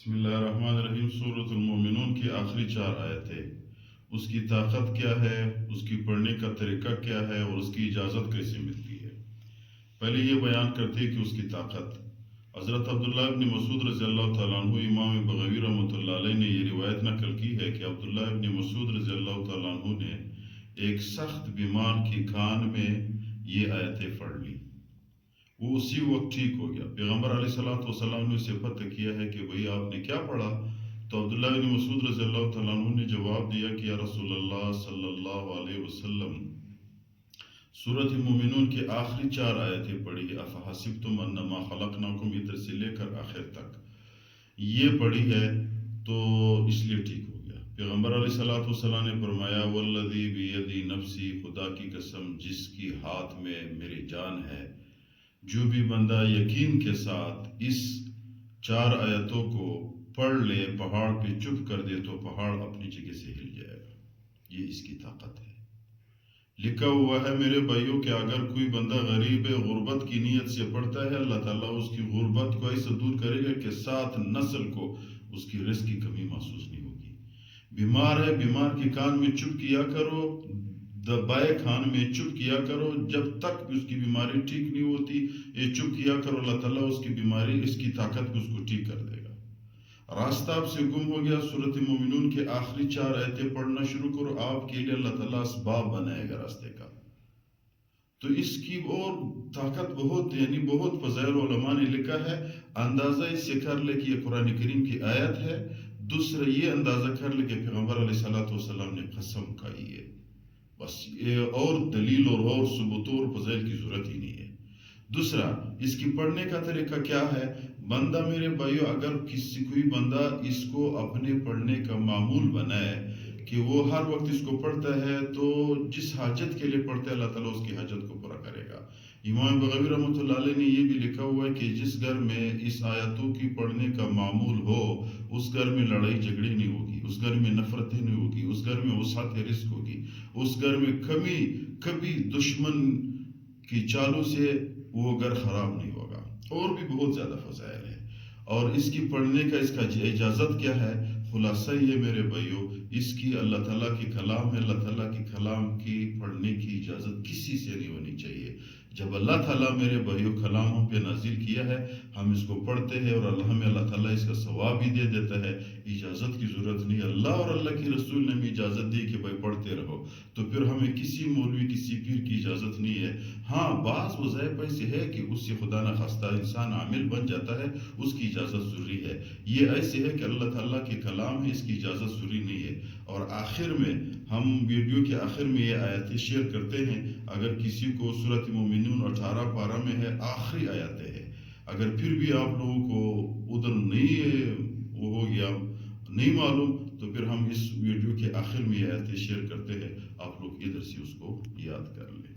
بسم اللہ الرحمن الرحیم۔ سورۃ المومنون کی آخری 4 آیتیں، اس کی طاقت کیا ہے، اس کی پڑھنے کا طریقہ کیا ہے اور اس کی اجازت کیسے ملتی ہے۔ پہلے یہ بیان کرتے ہیں کہ اس کی طاقت۔ حضرت عبداللہ ابن مسعود رضی اللہ تعالیٰ عنہ، امام بغوی رحمۃ اللہ علیہ نے یہ روایت نقل کی ہے کہ عبداللہ ابن مسعود رضی اللہ تعالیٰ عنہ نے ایک سخت بیمار کی کان میں یہ آیتیں پڑھ لی، وہ اسی وقت ٹھیک ہو گیا۔ پیغمبر علیہ الصلوۃ والسلام نے اسے پتہ کیا ہے کہ بھئی آپ نے کیا پڑھا؟ تو عبداللہ بن مسعود رضی اللہ تعالیٰ عنہ نے جواب دیا کہ یا رسول اللہ صلی اللہ علیہ وسلم، سورۃ المومنون کی آخری 4 آیتیں پڑھی، افحسبتم انما خلقناکم، ادھر سے لے کر آخر تک یہ پڑھی ہے، تو اس لیے ٹھیک ہو گیا۔ پیغمبر علیہ الصلوۃ والسلام نے فرمایا والذی بیدی نفسی، خدا کی قسم جس کی ہاتھ میں میری جان ہے، جو بھی بندہ یقین کے ساتھ اس 4 آیتوں کو پڑھ لے، پہاڑ پہ چپ کر دے تو پہاڑ اپنی جگہ سے ہل جائے گا۔ یہ اس کی طاقت ہے۔ لکھا ہوا ہے میرے بھائیوں کہ اگر کوئی بندہ غریب غربت کی نیت سے پڑھتا ہے، اللہ تعالیٰ اس کی غربت کو ایسے دور کرے گا کہ 7 نسل کو اس کی رزق کی کمی محسوس نہیں ہوگی۔ بیمار ہے، بیمار کے کان میں چپ کیا کرو، دبائے کان میں چپ کیا کرو، جب تک اس کی بیماری ٹھیک نہیں ہوتی یہ چپ کیا کرو، اللہ تعالیٰ اس کی بیماری، اس کی طاقت کو اس کو ٹھیک کر دے گا۔ راستہ آپ سے گم ہو گیا، سورۃ مومنون کے آخری 4 آیتیں پڑھنا شروع کرو، آپ کے لیے اللہ تعالیٰ اسباب بنائے گا راستے کا۔ تو اس کی اور طاقت بہت، یعنی بہت فضائل علماء نے لکھا ہے۔ اندازہ اس سے کر لے کہ یہ قرآن کریم کی آیت ہے، دوسرا یہ اندازہ کر لے کہ پیغمبر علیہ الصلوۃ والسلام نے قسم کھائی ہے، بس یہ اور دلیل اور ثبوت اور فضائل کی ضرورت ہی نہیں ہے۔ دوسرا، اس کی پڑھنے کا طریقہ کیا ہے؟ بندہ میرے بھائیو، اگر کوئی بندہ اس کو اپنے پڑھنے کا معمول بنائے کہ وہ ہر وقت اس کو پڑھتا ہے، تو جس حاجت کے لیے پڑھتا ہے اللہ تعالیٰ اس کی حاجت کو پورا کرے گا۔ امام بغوی رحمۃ اللہ علیہ نے یہ بھی لکھا ہوا ہے کہ جس گھر میں اس آیتوں کی پڑھنے کا معمول ہو، اس گھر میں لڑائی جھگڑی نہیں ہوگی، اس گھر میں نفرتیں نہیں ہوگی، اس گھر میں وسعت رزق ہوگی، اس گھر میں کبھی دشمن کی چالوں سے وہ گھر خراب نہیں ہوگا۔ اور بھی بہت زیادہ فضائل ہے۔ اور اس کی پڑھنے کا، اس کا اجازت کیا ہے؟ خلاصہ یہ میرے بھائیو، اس کی اللہ تعالیٰ کی کلام ہے، اللہ تعالیٰ کی کلام کی پڑھنے کی اجازت کسی سے نہیں ہونی چاہیے۔ جب اللہ تعالیٰ میرے بھائیو کلام ہم پہ نازل کیا ہے، ہم اس کو پڑھتے ہیں اور اللہ تعالیٰ اس کا ثواب بھی دے دیتا ہے، اجازت کی ضرورت نہیں۔ اللہ اور اللہ کی رسول نے ہمیں اجازت دی کہ بھائی پڑھتے رہو، تو پھر ہمیں کسی مولوی، کسی پیر کی اجازت نہیں ہے۔ ہاں، بعض وظائف ایسے ہے کہ اس سے خدا نخواستہ انسان عامل بن جاتا ہے، اس کی اجازت ضروری ہے۔ یہ ایسے ہے کہ اللہ تعالیٰ کے کلام ہے، اس کی اجازت ضروری نہیں ہے۔ اور آخر میں ہم ویڈیو کے آخر میں یہ آیتیں شیئر کرتے ہیں، اگر کسی کو سورۃ مومنون 18 پارہ میں ہے، آخری آیتیں ہیں، اگر پھر بھی آپ لوگوں کو ادھر نہیں وہ ہو گیا، نہیں معلوم، تو پھر ہم اس ویڈیو کے آخر میں یہ آیتیں شیئر کرتے ہیں، آپ لوگ ادھر سے اس کو یاد کر لیں۔